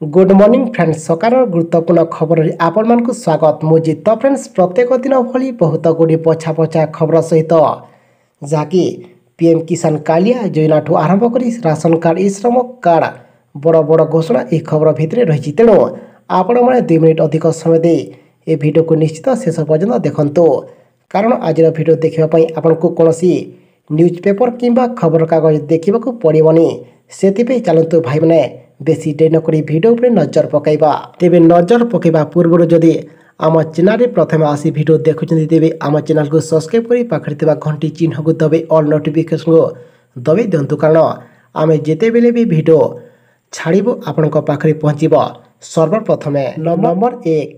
Good morning friends सकार गुरुत्वपूर्ण खबर आपण मानक स्वागत मुझे तो फ्रेंड्स प्रत्येक दिन भली बहुत गुड़ी पछा पछा खबर सहित जहाँकि पीएम किसान कालिया योजना ठू आरंभ कर राशन कार्ड ई श्रम कार्ड बड़ बड़ घोषणा यह खबर भितर रही तेणु आपण मैंने 2 मिनिट अधिक समय दे ए वीडियो को निश्चित शेष पर्यंत देखंतु कारण आज वीडियो देखापी आपन को कौन न्यूज पेपर किंबा खबर कागज देखा पड़ोनी से चलतु भाई मैंने बेसी डेरी नक भिडियो उपर नजर पकईबा तेरे नजर पकईबा पूर्व जदि आम चैनल प्रथम आसी भिडियो देखुं तेज आम चैनल को सब्सक्राइब कर पाखे घंटी चिन्ह को दबे ऑल नोटिफिकेशन को दबे दिंतु कारण आम जिते बेले भी भिडियो छाड़ू आपण पाखे पहुँचब सर्वप्रथम नंबर 1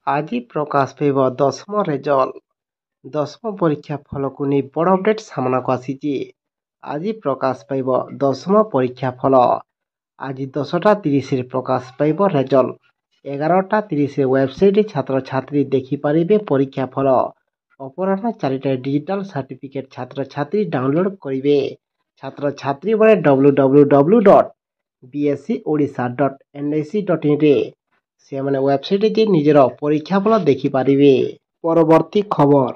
आज प्रकाश पेब 10म रेजल्ट 10म परीक्षा फल को नहीं बड़ अपडेट सामना को आसी आज प्रकाश पाइब 10म परीक्षा फल आज 10:30 प्रकाश पाइब रेजल्ट 11:30 वेबसाइट छात्र छात्री देखिपारे परीक्षा फल अपराह 4 डिजिटल सर्टिफिकेट छात्र छात्री डाउनलोड करेंगे छात्र छात्री बड़े www.bscodisha.nic.in रे से माने वेबसाइट जे निजर परीक्षा फल देखिपारे। परवर्ती खबर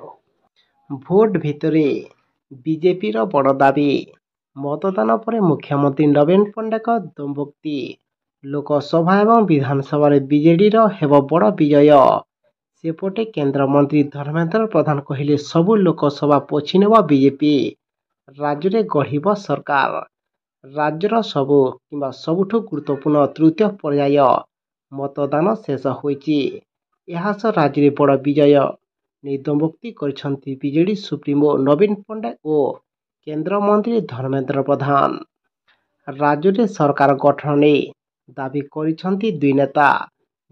भोट भितरे बीजेपी रो बड़ दाबी मतदान पर मुख्यमंत्री नवीन पंडा का दम्भोक्ति लोकसभा एवं विधानसभा बीजेडी हेब बड़ विजय सेपटे केंद्रमंत्री धर्मेंद्र प्रधान कहले सबु लोकसभा पोछि नेब बीजेपी राज्य में गढ़ सरकार राज्यर सबु किंबा सबुठु गुरुत्वपूर्ण तृतीय पर्याय मतदान शेष होइछि एहास राज्य में बड़ विजय नहीं दम्भोक्ति करिसेंति बीजेडी सुप्रीमो नवीन पंडा और केंद्रमंत्री धर्मेंद्र प्रधान राज्य में सरकार गठन नहीं दाबी करिसेंति दुई नेता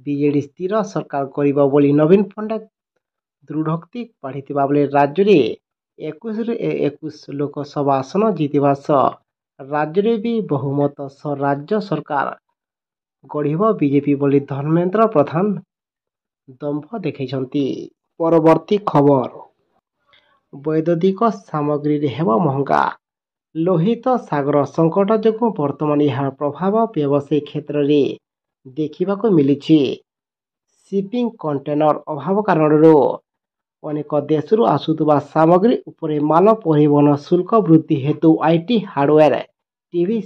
बीजेडी स्थिर सरकार करिबो बोली नवीन पंडा दृढ़ोक्ति बाढ़िथिबा बेले राज्य में 21 लोकसभा आसन जीतिबा सह राज्य में भी बहुमत सह राज्य सरकार गढ़िबो बीजेपी बोली धर्मेंद्र प्रधान दंभ देखैछंती। परवर्ती खबर वैद्युतिक सामग्री हेब महंगा लोहित सागर संकट जो बर्तमान यार प्रभाव व्यवसायी क्षेत्र में देखा मिली शिपिंग कंटेनर अभाव कारण अनेक देश आसुवा सामग्री उपरे माल परिवहन शुल्क वृद्धि हेतु IT hardware TV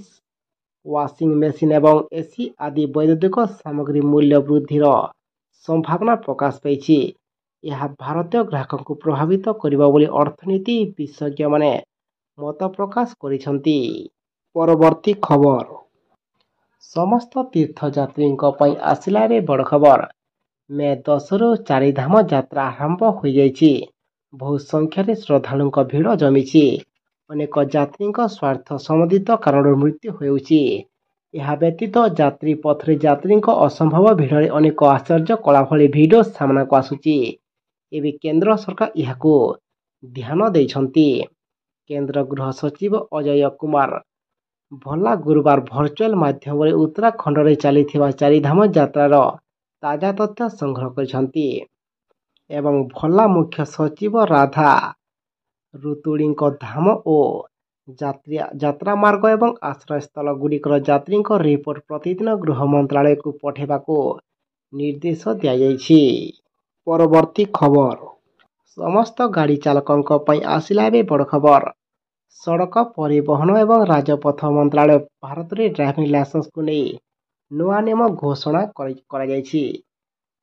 washing machine एवं एसी आदि वैद्युतिक सामग्री मूल्य वृद्धि संभावना प्रकाश पाई यह भारतीय ग्राहक को प्रभावित करने अर्थनीति विशेषज्ञ माने मत प्रकाश करिसेंति। परवर्ती खबर समस्त तीर्थयात्री आसिला रे बड़ खबर मे 10 रु 4 धाम यात्रा आरंभ हो जाइछि बहु संख्यार श्रद्धालुं भिड़ जमी अनेक यात्री स्वार्थ संबंधित कारण मृत्यु होउछि यह व्यतीत यात्री पथरे यात्री असंभव भिड़ अनेक आश्चर्य कला भली भिडियो सामना को आसुछि एवं केंद्र सरकार यह ध्यान देइछंती। केंद्र गृह सचिव अजय कुमार भल्ला गुरुवार भर्चुआल माध्यम उत्तराखंड में चली 4 धाम यात्रार ताजा तथ्य संग्रह करिसेंति एवं भल्ला मुख्य सचिव राधा ऋतुड़ी धाम और यात्रा मार्ग एवं आश्रय स्थल गुड़िकर यात्री रिपोर्ट प्रतिदिन गृह मंत्रालय को पठेबा निर्देश दिया। परवर्ती खबर समस्त गाड़ी चालकों आसिला बे बड़ खबर सड़क परिवहन एवं राजपथ मंत्रालय भारत में ड्राइविंग लाइसेंस को नहीं नुआ नियम घोषणा कर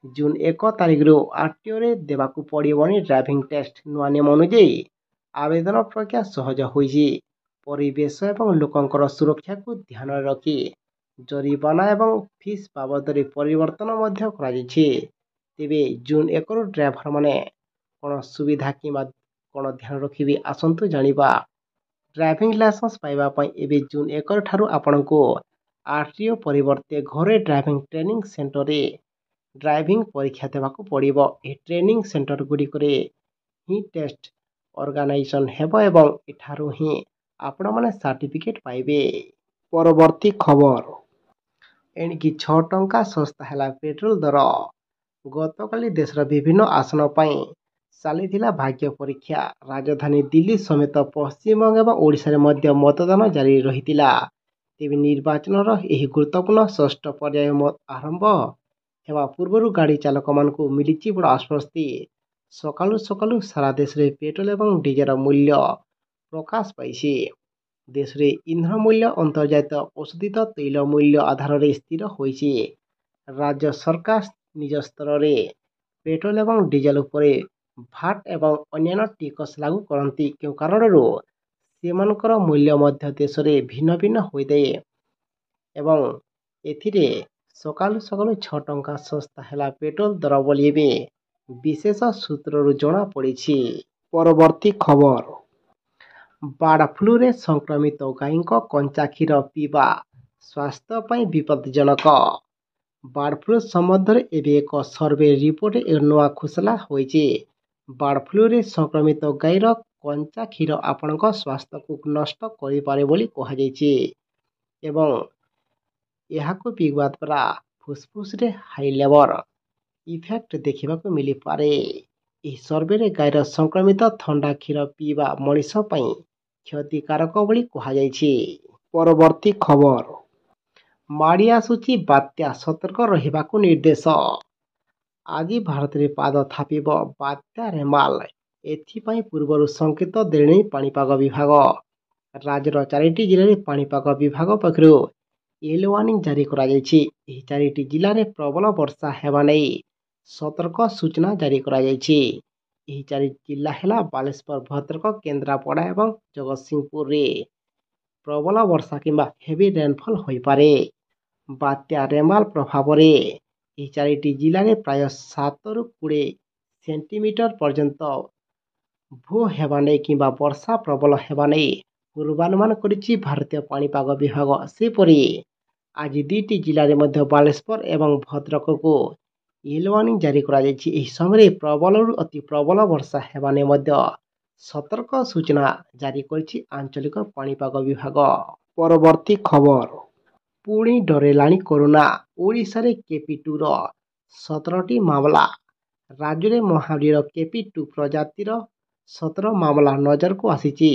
जून 1 तारिख आरटीओ रे देवाकू पड़ोनी ड्राइविंग टेस्ट नुआ नियम अनुଯାयी आवेदन प्रक्रिया सहज होइछि परिवेश एवं लोकंकर सुरक्षा को ध्यान रखी जरिमाना एवं फीस बाबद परिवर्तन मध्य कराଯାଇଛି तेबे जून 1 रु ड्राइवर माने कौन सुविधा कि कौन ध्यान रखिबे आसंतु जानिबा ड्राइविंग लाइसेंस पाइबा पई एबे जून 1 ठारू आपनको आरटीओ परिवर्ते घरे ड्राइविंग ट्रेनिंग सेंटर रे ड्राइविंग परीक्षा देबाकू पड़िबो ए ट्रेनिंग सेंटर गुडी करे ही टेस्ट ऑर्गेनाइजेशन हेबो एवं एठारू ही आपण माने सर्टिफिकेट पाइबे। परवर्ती खबर एणिकी 6 टंका सस्ता हैला पेट्रोल दर गतकाली देशर विभिन्न आसन पाई चली भाग्य परीक्षा राजधानी दिल्ली समेत पश्चिमबंग एवं ओडिशा रे मध्य मतदान जारी रही ତେବେ ନିର୍ବାଚନର ଏହି ଗୁରୁତ୍ୱପୂର୍ଣ୍ଣ ଷଷ୍ଠ ପର୍ଯ୍ୟାୟ ଆରମ୍ଭ ହେବା ପୂର୍ବରୁ ଗାଡ଼ି ଚାଳକମାନଙ୍କୁ ମିଳିଛି ବଡ଼ ଆଶ୍ୱସ୍ତି। ସକାଳୁ ସକାଳୁ ସାରା ଦେଶରେ ପେଟ୍ରୋଲ ଏବଂ ଡିଜେଲର ମୂଲ୍ୟ ପ୍ରକାଶ ପାଇଛି। ଦେଶରେ ଇନ୍ଧନ ମୂଲ୍ୟ ଅନ୍ତର୍ଜାତୀୟ ଔଷଧିତ ତୈଳ ମୂଲ୍ୟ ଆଧାରରେ ସ୍ଥିର ହୋଇଛି। ରାଜ୍ୟ ସରକାର ନିଜ ସ୍ତରରେ ପେଟ୍ରୋଲ ଏବଂ ଡିଜେଲ ଉପରେ ଭାଟ୍ ଏବଂ ଅନ୍ୟାନ୍ୟ ଟିକସ ଲାଗୁ କରନ୍ତି। କେଉଁ କାରଣରୁ ସେମାନଙ୍କର ମୂଲ୍ୟ ମଧ୍ୟ ଦେଶରେ ଭିନ୍ନ ଭିନ୍ନ ହୋଇଥାଏ ଏବଂ ଏଥିରେ ସକାଳୁ ସକାଳୁ 6 ଟଙ୍କା ଶସ୍ତା ହେଲା ପେଟ୍ରୋଲ ଦର ବୋଲି ଏବେ ବିଶେଷ ସୂତ୍ରରୁ ଜଣାପଡ଼ିଛି। ପରବର୍ତ୍ତୀ ଖବର, ବାର୍ଡ ଫ୍ଲୁରେ ସଂକ୍ରମିତ ଗାଈଙ୍କ କଞ୍ଚା କ୍ଷୀର ପିଇବା ସ୍ୱାସ୍ଥ୍ୟ ପାଇଁ ବିପଦଜନକ। ବାର୍ଡ ଫ୍ଲୁ ସମ୍ବନ୍ଧରେ ଏବେ ଏକ ସର୍ଭେ ରିପୋର୍ଟରେ ନୂଆ ଖୁଲାସା ହୋଇଛି। ବାର୍ଡ ଫ୍ଲୁରେ ସଂକ୍ରମିତ ଗାଈର କଞ୍ଚା କ୍ଷୀର ଆପଣଙ୍କ ସ୍ୱାସ୍ଥ୍ୟକୁ ନଷ୍ଟ କରିପାରେ ବୋଲି କୁହାଯାଇଛି ଏବଂ ଏହାକୁ ପିଇବା ଦ୍ୱାରା ଫୁସଫୁସରେ ହାଇ ଲେଭଲ ଇଫେକ୍ଟ ଦେଖିବାକୁ ମିଳିପାରେ। ଏହି ସର୍ଭେରେ ଗାଈର ସଂକ୍ରମିତ ଥଣ୍ଡା କ୍ଷୀର ପିଇବା ମଣିଷ ପାଇଁ କ୍ଷତିକାରକ ବୋଲି କୁହାଯାଇଛି। ପରବର୍ତ୍ତୀ ଖବର, ମାଡ଼ି ଆସୁଛି ବାତ୍ୟା, ସତର୍କ ରହିବାକୁ ନିର୍ଦ୍ଦେଶ। ଆଜି ଭାରତରେ ପାଦ ଥାପିବ ବାତ୍ୟା ରେମାଲ। ଏଥିପାଇଁ ପୂର୍ବରୁ ସଂକେତ ଦେଲେଣି ପାଣିପାଗ ବିଭାଗ। ରାଜ୍ୟର 4ଟି ଜିଲ୍ଲାରେ ପାଣିପାଗ ବିଭାଗ ପକ୍ଷରୁ ୟେଲୋ ୱାର୍ଣ୍ଣିଂ ଜାରି କରାଯାଇଛି। ଏହି 4ଟି ଜିଲ୍ଲାରେ ପ୍ରବଳ ବର୍ଷା ହେବା ନେଇ ସତର୍କ ସୂଚନା ଜାରି କରାଯାଇଛି। ଏହି 4 ଜିଲ୍ଲା ହେଲା ବାଲେଶ୍ୱର, ଭଦ୍ରକ, କେନ୍ଦ୍ରାପଡ଼ା ଏବଂ ଜଗତସିଂହପୁରରେ ପ୍ରବଳ ବର୍ଷା କିମ୍ବା ହେଭି ରେନଫଲ ହୋଇପାରେ। ବାତ୍ୟା ରେମାଲ ପ୍ରଭାବରେ ଏହି 4ଟି ଜିଲ୍ଲାରେ ପ୍ରାୟ 7ରୁ 20 ସେଣ୍ଟିମିଟର ପର୍ଯ୍ୟନ୍ତ ଭୂ ହେବା ନେଇ କିମ୍ବା ବର୍ଷା ପ୍ରବଳ ହେବା ନେଇ ପୂର୍ବାନୁମାନ କରିଛି ଭାରତୀୟ ପାଣିପାଗ ବିଭାଗ। ସେହିପରି ଆଜି 2ଟି ଜିଲ୍ଲାରେ ମଧ୍ୟ ବାଲେଶ୍ୱର ଏବଂ ଭଦ୍ରକକୁ ୟେଲୋ ୱାର୍ଣ୍ଣିଂ ଜାରି କରାଯାଇଛି। ଏହି ସମୟରେ ପ୍ରବଳରୁ ଅତି ପ୍ରବଳ ବର୍ଷା ହେବା ନେଇ ମଧ୍ୟ ସତର୍କ ସୂଚନା ଜାରି କରିଛି ଆଞ୍ଚଳିକ ପାଣିପାଗ ବିଭାଗ। ପରବର୍ତ୍ତୀ ଖବର, ପୁଣି ଡରେଇଲାଣି କରୋନା। ଓଡ଼ିଶାରେ କେପି2ର 17ଟି ମାମଲା। ରାଜ୍ୟରେ ମହାମାରୀର କେପି2 ପ୍ରଜାତିର 17 ମାମଲା ନଜରକୁ ଆସିଛି।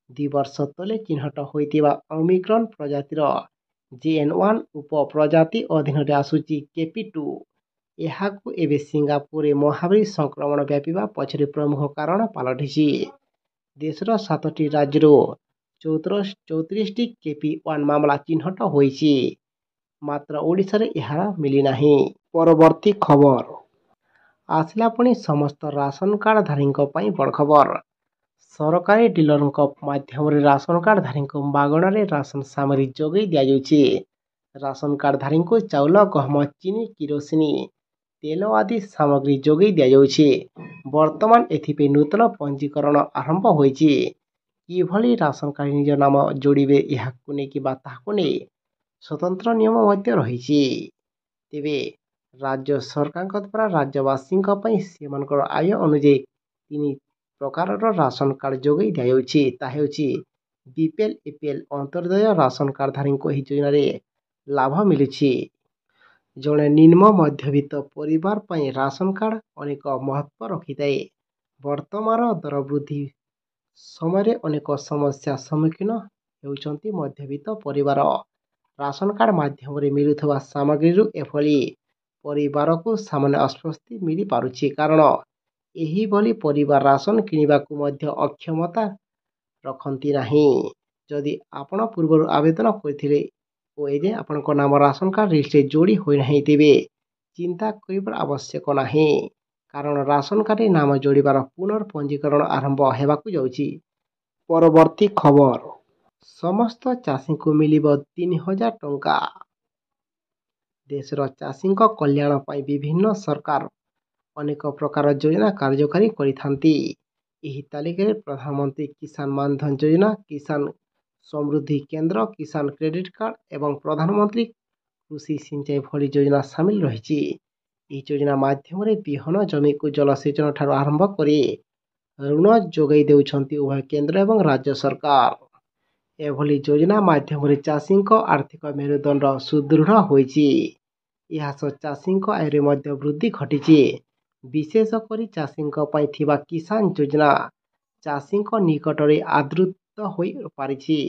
2 ବର୍ଷ ତଳେ ଚିହ୍ନଟ ହୋଇଥିବା ଓମିକ୍ରନ୍ ପ୍ରଜାତିର JN1 ଉପପ୍ରଜାତି ଅଧୀନରେ ଆସୁଛି କେପି2। ଏହାକୁ ଏବେ ସିଙ୍ଗାପୁରରେ ମହାମାରୀ ସଂକ୍ରମଣ ବ୍ୟାପିବା ପଛରେ ପ୍ରମୁଖ କାରଣ ପାଲଟିଛି। ଦେଶର 7ଟି ରାଜ୍ୟରୁ 34ଟି କେପି1 ମାମଲା ଚିହ୍ନଟ ହୋଇଛି, ମାତ୍ର ଓଡ଼ିଶାରେ ଏହା ମିଳିନାହିଁ। ପରବର୍ତ୍ତୀ ଖବର, ଆସିଲା ପୁଣି ସମସ୍ତ ରାସନ କାର୍ଡଧାରୀଙ୍କ ପାଇଁ ବଡ଼ ଖବର। ସରକାରୀ ଡିଲରଙ୍କ ମାଧ୍ୟମରେ ରାସନ କାର୍ଡଧାରୀଙ୍କୁ ମାଗଣାରେ ରାସନ ସାମଗ୍ରୀ ଯୋଗାଇ ଦିଆଯାଉଛି। ରାସନ କାର୍ଡଧାରୀଙ୍କୁ ଚାଉଳ, ଗହମ, ଚିନି, କିରୋସିନି ତେଲ ଆଦି ସାମଗ୍ରୀ ଯୋଗାଇ ଦିଆଯାଉଛି। ବର୍ତ୍ତମାନ ଏଥିପାଇଁ ନୂତନ ପଞ୍ଜୀକରଣ ଆରମ୍ଭ ହୋଇଛି। କିଭଳି ରାସନ କାର୍ଡରେ ନିଜ ନାମ ଯୋଡ଼ିବେ ଏହାକୁ ନେଇ କିମ୍ବା ତାହାକୁ ନେଇ ସ୍ୱତନ୍ତ୍ର ନିୟମ ମଧ୍ୟ ରହିଛି। ତେବେ ରାଜ୍ୟ ସରକାରଙ୍କ ଦ୍ୱାରା ରାଜ୍ୟବାସୀଙ୍କ ପାଇଁ ସେମାନଙ୍କର ଆୟ ଅନୁଯାୟୀ 3 ପ୍ରକାରର ରାସନ କାର୍ଡ ଯୋଗାଇ ଦିଆଯାଉଛି। ତାହା ହେଉଛି ବିପିଏଲ, ଏପିଏଲ, ଅନ୍ତର୍ଦୟ ରାସନ କାର୍ଡଧାରୀଙ୍କୁ ଏହି ଯୋଜନାରେ ଲାଭ ମିଳୁଛି। ଜଣେ ନିମ୍ନ ମଧ୍ୟବିତ୍ତ ପରିବାର ପାଇଁ ରାସନ କାର୍ଡ ଅନେକ ମହତ୍ତ୍ୱ ରଖିଥାଏ। ବର୍ତ୍ତମାନର ଦର ବୃଦ୍ଧି ସମୟରେ ଅନେକ ସମସ୍ୟା ସମ୍ମୁଖୀନ ହେଉଛନ୍ତି ମଧ୍ୟବିତ୍ତ ପରିବାର। ରାସନ କାର୍ଡ ମାଧ୍ୟମରେ ମିଳୁଥିବା ସାମଗ୍ରୀରୁ ଏଭଳି ପରିବାରକୁ ସାମାନ୍ୟ ଆଶ୍ୱସ୍ତି ମିଳିପାରୁଛି, କାରଣ ଏହିଭଳି ପରିବାର ରାସନ କିଣିବାକୁ ମଧ୍ୟ ଅକ୍ଷମତା ରଖନ୍ତି ନାହିଁ। ଯଦି ଆପଣ ପୂର୍ବରୁ ଆବେଦନ କରିଥିଲେ ଓ ଏଯାଏଁ ଆପଣଙ୍କ ନାମ ରାସନ କାର୍ଡ ଲିଷ୍ଟରେ ଯୋଡ଼ି ହୋଇନାହିଁ, ତେବେ ଚିନ୍ତା କରିବାର ଆବଶ୍ୟକ ନାହିଁ, କାରଣ ରାସନ କାର୍ଡରେ ନାମ ଯୋଡ଼ିବାର ପୁନଃପଞ୍ଜୀକରଣ ଆରମ୍ଭ ହେବାକୁ ଯାଉଛି। ପରବର୍ତ୍ତୀ ଖବର, ସମସ୍ତ ଚାଷୀଙ୍କୁ ମିଳିବ 3000 ଟଙ୍କା। ଦେଶର ଚାଷୀଙ୍କ କଲ୍ୟାଣ ପାଇଁ ବିଭିନ୍ନ ସରକାର ଅନେକ ପ୍ରକାର ଯୋଜନା କାର୍ଯ୍ୟକାରୀ କରିଥାନ୍ତି। ଏହି ତାଲିକାରେ ପ୍ରଧାନମନ୍ତ୍ରୀ କିଷାନ ମାନଧନ ଯୋଜନା, କିଷାନ ସମୃଦ୍ଧି କେନ୍ଦ୍ର, କିଷାନ କ୍ରେଡିଟ୍ କାର୍ଡ ଏବଂ ପ୍ରଧାନମନ୍ତ୍ରୀ କୃଷି ସିଞ୍ଚାଇ ଭଳି ଯୋଜନା ସାମିଲ ରହିଛି। ଏହି ଯୋଜନା ମାଧ୍ୟମରେ ବିହନ, ଜମିକୁ ଜଳସେଚନ ଠାରୁ ଆରମ୍ଭ କରି ଋଣ ଯୋଗାଇ ଦେଉଛନ୍ତି ଉଭୟ କେନ୍ଦ୍ର ଏବଂ ରାଜ୍ୟ ସରକାର। ଏଭଳି ଯୋଜନା ମାଧ୍ୟମରେ ଚାଷୀଙ୍କ ଆର୍ଥିକ ମେରୁଦଣ୍ଡ ସୁଦୃଢ଼ ହୋଇଛି। ଏହା ସହ ଚାଷୀଙ୍କ ଆୟରେ ମଧ୍ୟ ବୃଦ୍ଧି ଘଟିଛି। ବିଶେଷ କରି ଚାଷୀଙ୍କ ପାଇଁ ଥିବା କିଷାନ ଯୋଜନା ଚାଷୀଙ୍କ ନିକଟରେ ଆଦୃତ ହୋଇପାରିଛି।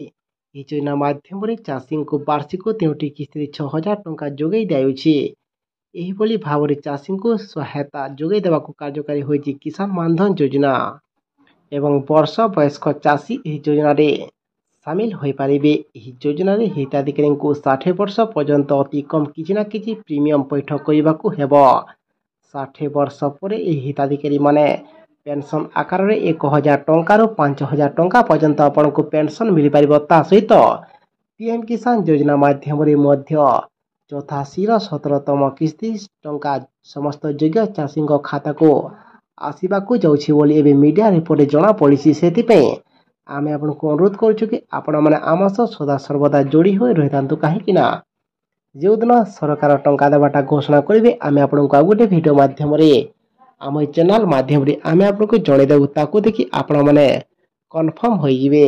ଏହି ଯୋଜନା ମାଧ୍ୟମରେ ଚାଷୀଙ୍କୁ ବାର୍ଷିକ 3ଟି କିସ୍ତିରେ 6,000 ଟଙ୍କା ଯୋଗାଇ ଦିଆଯାଉଛି। ଏହିଭଳି ଭାବରେ ଚାଷୀଙ୍କୁ ସହାୟତା ଯୋଗାଇ ଦେବାକୁ କାର୍ଯ୍ୟକାରୀ ହୋଇଛି କିଷାନ ମାନଧନ ଯୋଜନା ଏବଂ ବର୍ଷ ବୟସ୍କ ଚାଷୀ ଏହି ଯୋଜନାରେ ସାମିଲ ହୋଇପାରିବେ। ଏହି ଯୋଜନାରେ ହିତାଧିକାରୀଙ୍କୁ 60 ବର୍ଷ ପର୍ଯ୍ୟନ୍ତ ଅତି କମ୍ କିଛି ନା କିଛି ପ୍ରିମିୟମ ପୈଠ କରିବାକୁ ହେବ। 60 ବର୍ଷ ପରେ ଏହି ହିତାଧିକାରୀମାନେ ପେନସନ୍ ଆକାରରେ 1,000 ଟଙ୍କାରୁ 5,000 ଟଙ୍କା ପର୍ଯ୍ୟନ୍ତ ଆପଣଙ୍କୁ ପେନସନ୍ ମିଳିପାରିବ। ତା ସହିତ ପିଏମ୍ କିଷାନ ଯୋଜନା ମାଧ୍ୟମରେ ମଧ୍ୟ ଚୌଥାଶୀର 17ତମ କିସ୍ତି ଟଙ୍କା ସମସ୍ତ ଯୋଗ୍ୟ ଚାଷୀଙ୍କ ଖାତାକୁ ଆସିବାକୁ ଯାଉଛି ବୋଲି ଏବେ ମିଡ଼ିଆ ରିପୋର୍ଟରେ ଜଣାପଡ଼ିଛି। ସେଥିପାଇଁ ଆମେ ଆପଣଙ୍କୁ ଅନୁରୋଧ କରୁଛୁ କି ଆପଣମାନେ ଆମ ସହ ସଦାସର୍ବଦା ଯୋଡ଼ି ହୋଇ ରହିଥାନ୍ତୁ। କାହିଁକି ନା ଯେଉଁଦିନ ସରକାର ଟଙ୍କା ଦେବାଟା ଘୋଷଣା କରିବେ ଆମେ ଆପଣଙ୍କୁ ଆଉ ଗୋଟେ ଭିଡ଼ିଓ ମାଧ୍ୟମରେ ଆମ ଏ ଚ୍ୟାନେଲ୍ ମାଧ୍ୟମରେ ଆମେ ଆପଣଙ୍କୁ ଜଣାଇଦେବୁ। ତାକୁ ଦେଖି ଆପଣମାନେ କନଫର୍ମ ହୋଇଯିବେ।